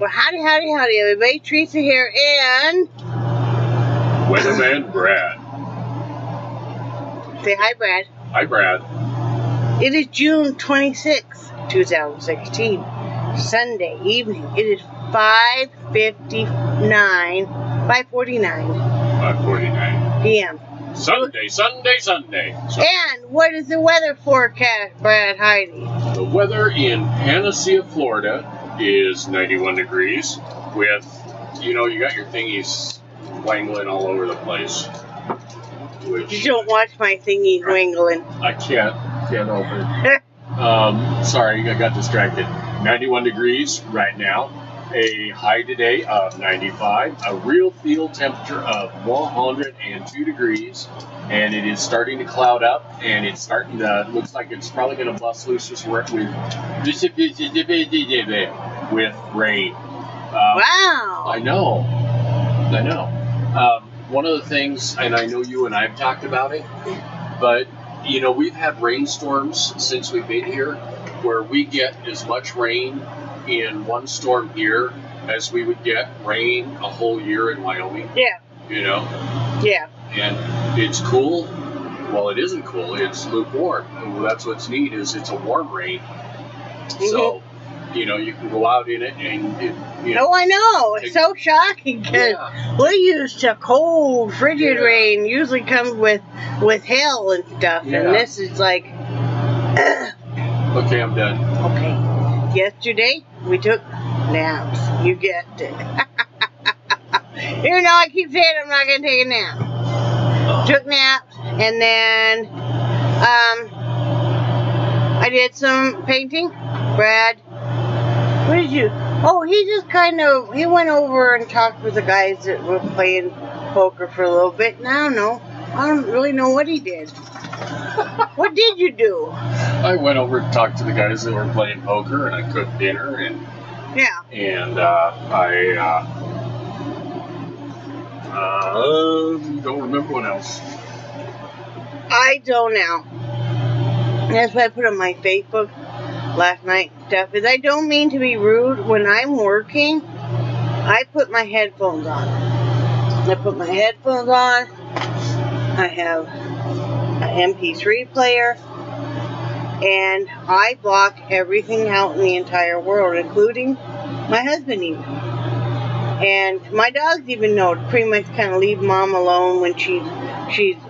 Well, howdy, everybody. Teresa here, and Weatherman Brad. Say hi, Brad. Hi, Brad. It is June 26th, 2016, Sunday evening. It is 5:49 p.m. Sunday. And what is the weather forecast, Brad, Heidi? The weather in PANACEA, Florida is 91 degrees with, you got your thingies wangling all over the place. You don't watch my thingies wangling. I can't help it. Sorry, I got distracted. 91 degrees right now. A high today of 95. A real field temperature of 102 degrees. And it is starting to cloud up. And it's starting to, looks like it's probably going to bust loose with rain. Wow. I know. One of the things, and I know you and I have talked about it, but, we've had rainstorms since we've been here where we get as much rain in one storm here as we would get rain a whole year in Wyoming. Yeah. Yeah. And it's cool. Well, it isn't cool. It's lukewarm. And that's what's neat is it's a warm rain. Mm-hmm. So, you can go out in it and Oh, I know. It's so shocking because we're used to cold, frigid rain. Usually comes with hail and stuff. Yeah. And this is like... Okay, I'm done. Okay. Yesterday, we took naps. You guessed it. Even though I keep saying I'm not going to take a nap. Took naps, and then I did some painting. Brad, what did you... Oh, he just he went over and talked with the guys that were playing poker for a little bit. And I don't really know what he did. What did you do? I went over to talk to the guys that were playing poker, and I cooked dinner, and and I don't remember what else. I don't now. That's what I put on my Facebook last night and stuff. Is I don't mean to be rude. When I'm working, I put my headphones on. I have an MP3 player, and I block everything out in the entire world, including my husband even. And my dogs even know to pretty much kind of leave Mom alone when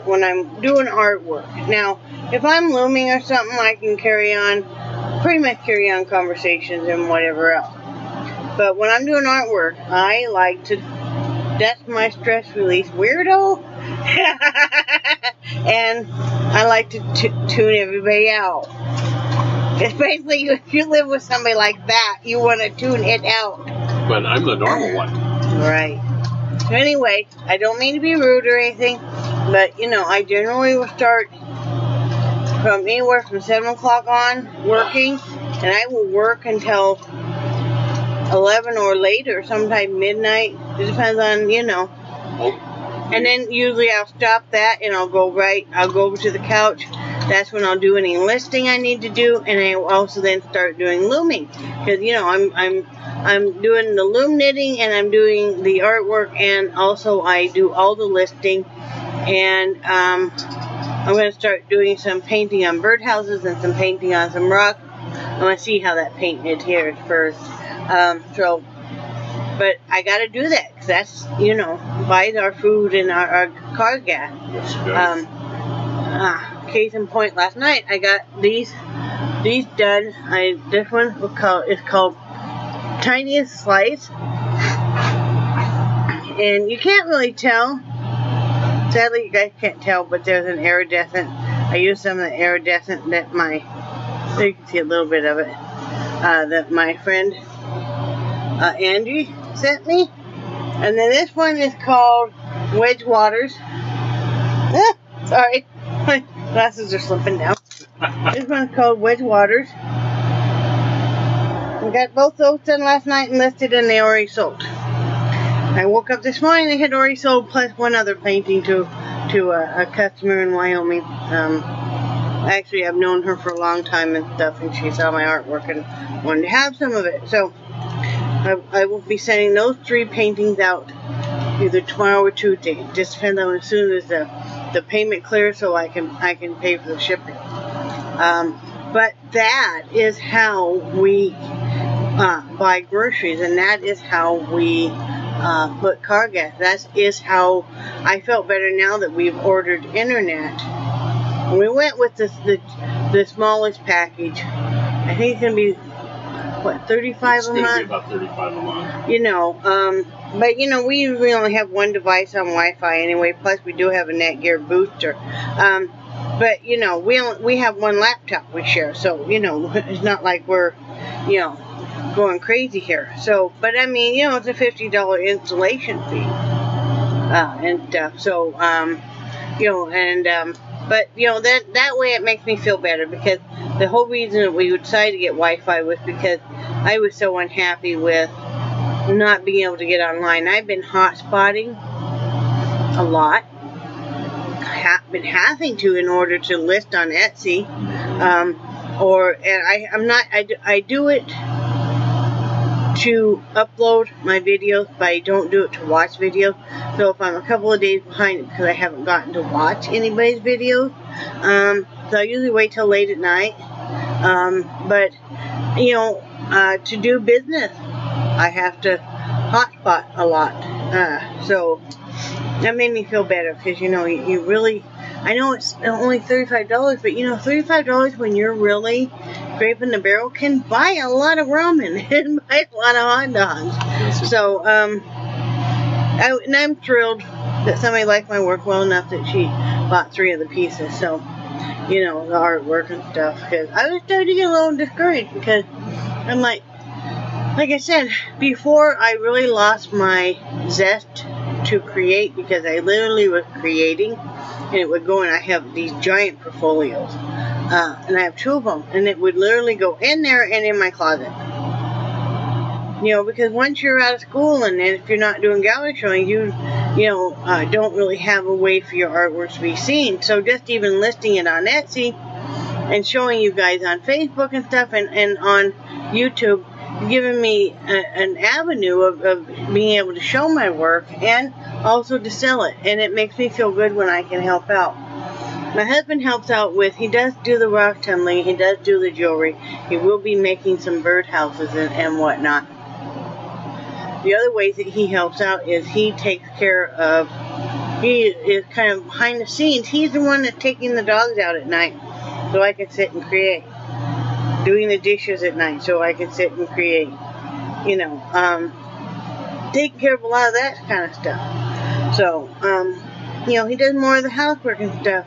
when I'm doing artwork. Now, if I'm looming or something, I can pretty much carry on conversations and whatever else. But when I'm doing artwork, I like to, that's my stress release, weirdo. And I like to tune everybody out. Especially if you live with somebody like that, you want to tune it out. But I'm the normal one. Right. So anyway, I don't mean to be rude or anything, but I generally will start from anywhere from 7 o'clock on working, and I will work until 11 or later, sometime midnight. It depends on, And then usually I'll stop that and I'll go over to the couch. That's when I'll do any listing I need to do, and I will also then start doing looming. Because, I'm doing the loom knitting, and I'm doing the artwork, and also I do all the listing. And I'm going to start doing some painting on birdhouses and some painting on some rock. I'm going to see how that paint adheres first. But I got to do that, because that's, buys our food and our car gas. Yes, it does. Case in point, last night I got these done. This one is called Tiniest Slice. And you can't really tell. Sadly, you guys can't tell, but there's an iridescent. I used some of the iridescent that so you can see a little bit of it, that my friend Angie sent me. And then this one is called Wedge Waters. Sorry, my glasses are slipping down. This one's called Wedge Waters. We got both those done last night and listed, and they already sold. I woke up this morning, they had already sold, plus one other painting to a customer in Wyoming. Actually, I've known her for a long time and stuff, and she saw my artwork and wanted to have some of it. So, I will be sending those 3 paintings out either tomorrow or Tuesday. It just depends on as soon as the payment clears, so I can pay for the shipping. But that is how we buy groceries, and that is how we put car gas. That is how I felt better now that we've ordered internet. We went with the smallest package. I think it's gonna be what, 35 a month? It's gonna be about 35 a month. You know, but you know, we usually only have one device on Wi-Fi anyway. Plus, we do have a Netgear booster. But you know, we have one laptop we share, so you know, it's not like we're, you know, going crazy here. So, but I mean, you know, it's a $50 installation fee and stuff. So, you know, and but you know, that way it makes me feel better, because the whole reason that we decided to get Wi-Fi was because I was so unhappy with not being able to get online. I've been hotspotting a lot. Been having to in order to list on Etsy, I do it to upload my videos, but I don't do it to watch videos. So if I'm a couple of days behind it because I haven't gotten to watch anybody's videos, so I usually wait till late at night. But you know, to do business, I have to hotspot a lot. So that made me feel better, because you know, you really, I know it's only $35, but you know, $35 when you're really scraping the barrel can buy a lot of ramen and buy a lot of hot dogs. So and I'm thrilled that somebody liked my work well enough that she bought 3 of the pieces. So you know, the artwork and stuff, because I was starting to get a little discouraged, because I'm like I said before, I really lost my zest to create, because I literally was creating and it would go, and I have these giant portfolios, and I have 2 of them, and it would literally go in there and in my closet. You know, because once you're out of school, and if you're not doing gallery showing, you know, don't really have a way for your artwork to be seen. So just even listing it on Etsy and showing you guys on Facebook and stuff, and on YouTube, giving me an avenue of being able to show my work and also to sell it, and it makes me feel good when I can help out. My husband helps out with, he does do the rock tumbling, he does do the jewelry, he will be making some birdhouses and whatnot. The other ways that he helps out is he takes care of, he is kind of behind the scenes, he's the one that's taking the dogs out at night so I can sit and create. Doing the dishes at night so I can sit and create, you know, taking care of a lot of that kind of stuff. So, you know, he does more of the housework and stuff,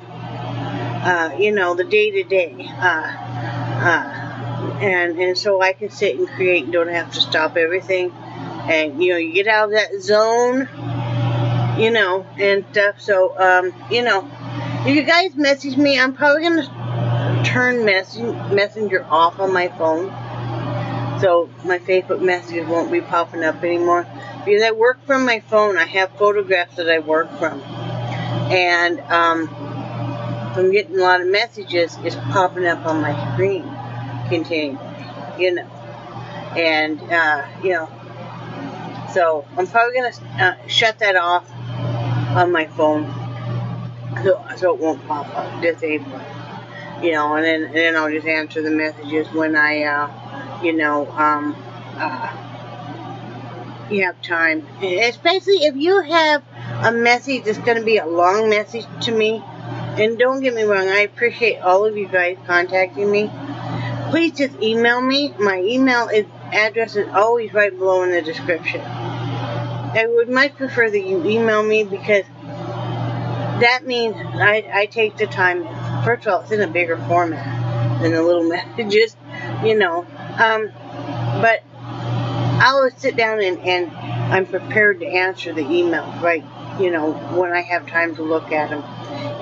you know, the day-to-day, and so I can sit and create and don't have to stop everything, and, you know, you get out of that zone, you know, and stuff. So, you know, if you guys message me, I'm probably going to turn Messenger off on my phone, so my Facebook messages won't be popping up anymore, because I work from my phone. I have photographs that I work from, and I'm getting a lot of messages is popping up on my screen continually, you know, and you know, so I'm probably gonna shut that off on my phone, so it won't pop up, disable it. You know, and then I'll just answer the messages when I, you know, you have time. Especially if you have a message that's going to be a long message to me. And don't get me wrong, I appreciate all of you guys contacting me. Please just email me. My email address is always right below in the description. I would much prefer that you email me, because that means I take the time. First of all, it's in a bigger format than the little messages, you know. But I'll sit down and I'm prepared to answer the email, right, you know, when I have time to look at them.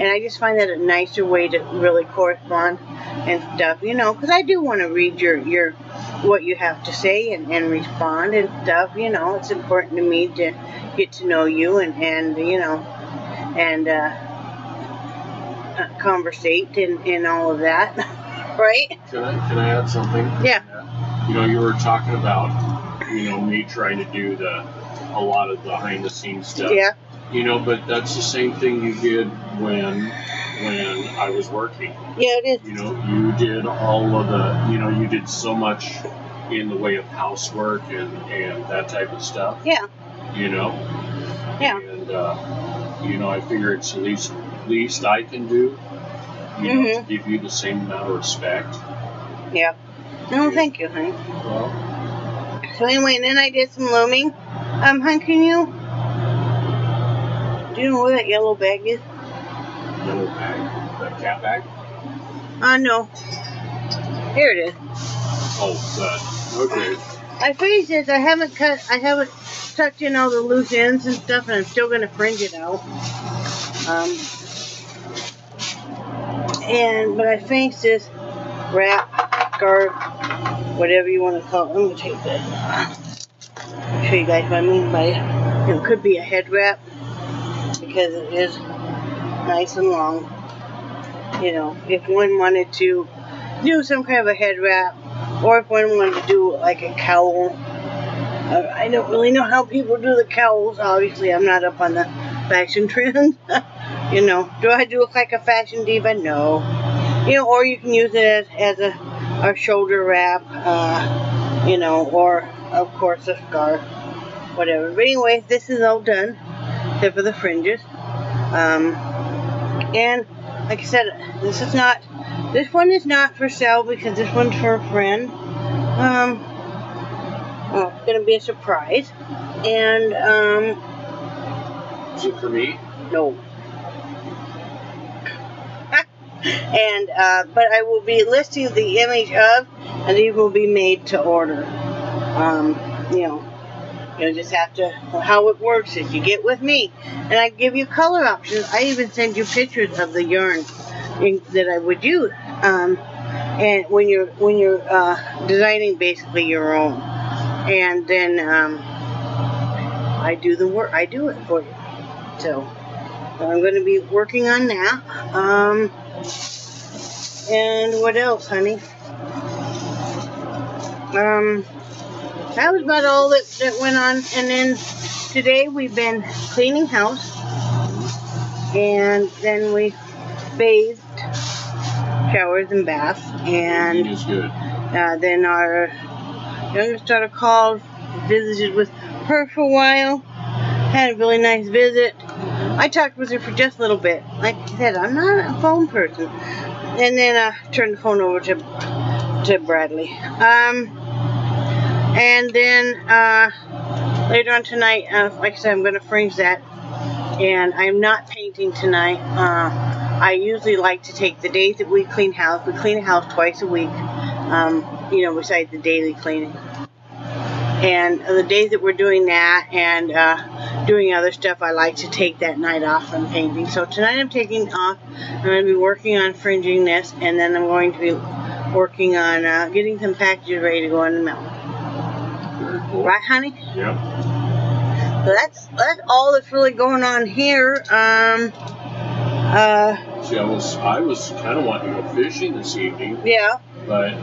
And I just find that a nicer way to really correspond and stuff, you know, because I do want to read your what you have to say and respond and stuff, you know. It's important to me to get to know you and you know, and conversate and all of that, right? Can I add something? Yeah. You know, you were talking about you know, me trying to do a lot of the behind the scenes stuff. Yeah. You know, but that's the same thing you did when I was working. Yeah, it is. You know, you did all of the, you know, you did so much in the way of housework and that type of stuff. Yeah. You know? Yeah. And, you know, I figure it's the least I can do, you know, to give you the same amount of respect. Yeah. No, thank you, honey. Well. So anyway, and then I did some looming. Hon, do you know where that yellow bag is? Yellow bag? The cat bag? No. Here it is. Oh, okay. I finished this. I haven't tucked in all the loose ends and stuff, and I'm still going to fringe it out. But I finished this wrap, scarf, whatever you want to call it. Let me take that. I'll show you guys what I mean by it. It could be a head wrap because it is nice and long. You know, if one wanted to do some kind of a head wrap, or if one wanted to do like a cowl. I don't really know how people do the cowls. Obviously, I'm not up on the fashion trends. You know, do I look like a fashion diva? No. You know, or you can use it as a shoulder wrap, you know, or of course a scarf, whatever. But anyway, this is all done, except for the fringes. And like I said, this one is not for sale because this one's for a friend. Well, it's going to be a surprise. And, is it for me? No. And, but I will be listing the image of, and these will be made to order. You know, you'll just have to, how it works is you get with me, and I give you color options. I even send you pictures of the yarn that I would use. And when you're designing basically your own. And then I do the work. I do it for you. So I'm going to be working on that. And what else, honey? That was about all that went on. And then today we've been cleaning house. And then we bathed, showers and baths. And then our youngest daughter called, visited with her for a while, had a really nice visit. I talked with her for just a little bit. Like I said, I'm not a phone person. And then I turned the phone over to Bradley. And then later on tonight, like I said, I'm going to fringe that. And I'm not painting tonight. I usually like to take the days that we clean house. We clean the house twice a week. You know, besides the daily cleaning. And the days that we're doing that and doing other stuff, I like to take that night off from painting. So tonight I'm taking off. I'm going to be working on fringing this, and then I'm going to be working on getting some packages ready to go in the mail. Very cool. Right, honey? Yep. So that's all that's really going on here. See, I was kind of wanting to go fishing this evening. Yeah. But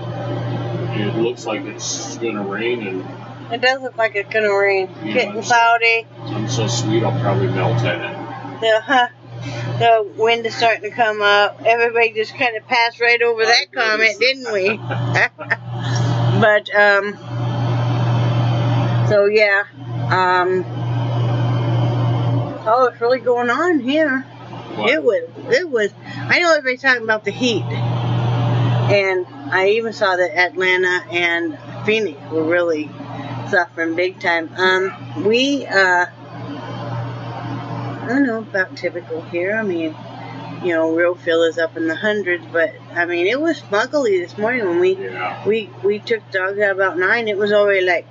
it looks like it's going to rain, and it does look like it's going to rain. Getting cloudy. I'm so sweet, I'll probably melt at it. The wind is starting to come up. Everybody just kind of passed right over that comment, didn't we? But, so yeah. Oh, it's really going on here. What? It was, I know everybody's talking about the heat. And I even saw that Atlanta and Phoenix were really suffering big time. I don't know about typical here. I mean, you know, real feel is up in the hundreds, but I mean, it was smuggly this morning when we took dogs out about 9. It was already like,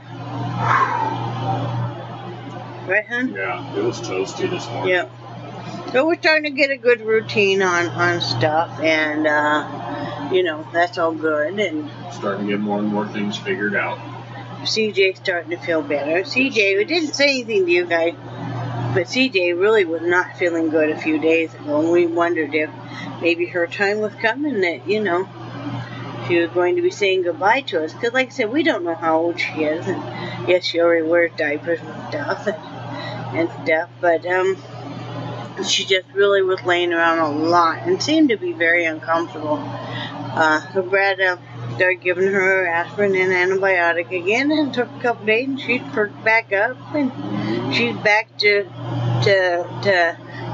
right, hon? Yeah, it was toasty this morning. Yeah. So we're starting to get a good routine on stuff, and you know, that's all good. And starting to get more and more things figured out. CJ's starting to feel better. CJ, we didn't say anything to you guys, but CJ really was not feeling good a few days ago, and we wondered if maybe her time was coming, that, you know, she was going to be saying goodbye to us. Because, like I said, we don't know how old she is. And yes, she already wears diapers and stuff. But she just really was laying around a lot and seemed to be very uncomfortable. So Brad started giving her aspirin and antibiotic again, and it took a couple days, and she perked back up, and she's back to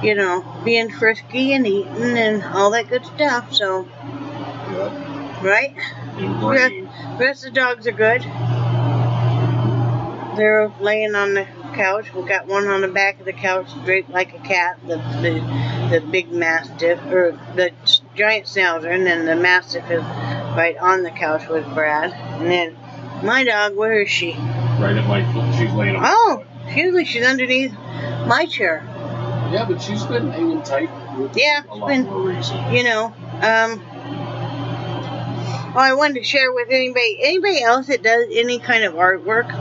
you know, being frisky and eating and all that good stuff. So, right? The rest of the dogs are good. They're laying on the couch. We got one on the back of the couch, draped like a cat. The big mastiff, or the giant schnauzer, and then the mastiff is right on the couch with Brad. And then my dog, where is she? Right at my foot. She's laying on my foot. Usually she's underneath my chair. Yeah, but she's been hanging tight with a lot more recently. You know, well, I wanted to share with anybody else that does any kind of artwork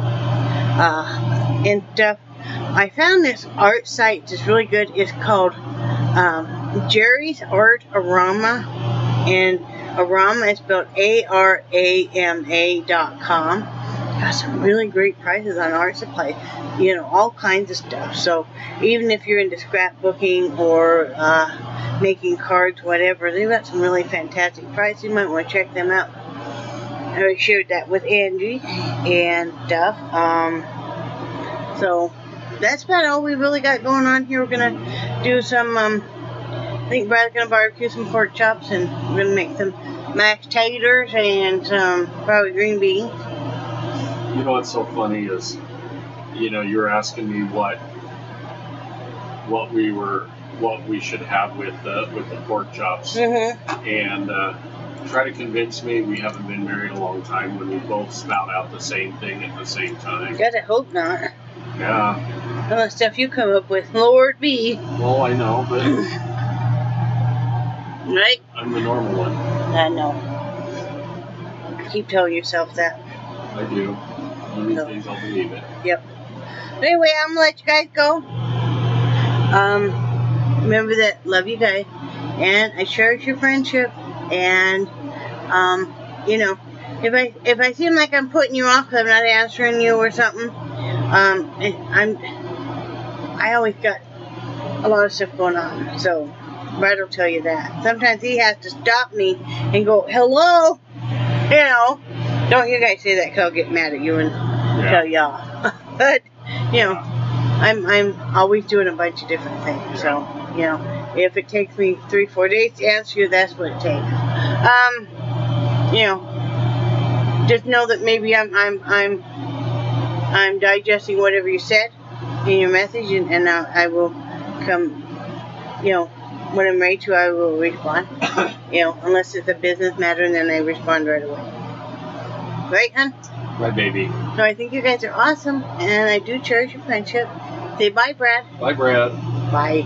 and stuff. I found this art site that's really good. It's called Jerry's Art Arama, and Arama is spelled ARAMA.com. Got some really great prices on art supplies, you know, all kinds of stuff. So even if you're into scrapbooking or making cards, whatever, they've got some really fantastic prices. You might want to check them out. I shared that with Angie and stuff. So that's about all we really got going on here. We're gonna do some I think Brad's gonna barbecue some pork chops, and we're gonna make some mashed taters and some probably green beans. You know what's so funny is, you know, you were asking me what we should have with the pork chops, and try to convince me we haven't been married a long time when we both spout out the same thing at the same time. Gotta hope not. Yeah. All the stuff you come up with, Lord be. Well, I know, but right? I'm the normal one. I know. Keep telling yourself that. I do. One of these days I'll believe it. Yep. Anyway, I'm gonna let you guys go. Remember that, love you guys, and I cherish your friendship. And you know, if I seem like I'm putting you off because I'm not answering you or something, I always got a lot of stuff going on. So Brad will tell you that. Sometimes he has to stop me and go, hello, you know. Don't you guys say that because I'll get mad at you and tell y'all. But you know, I'm always doing a bunch of different things. So you know, if it takes me 3-4 days to answer you, that's what it takes. You know, just know that maybe I'm digesting whatever you said in your message, and I will come. You know, when I'm ready to, I will respond. You know, unless it's a business matter, and then I respond right away. Right, hon? Right, baby. So I think you guys are awesome, and I do cherish your friendship. Say bye, Brad. Bye, Brad. Bye.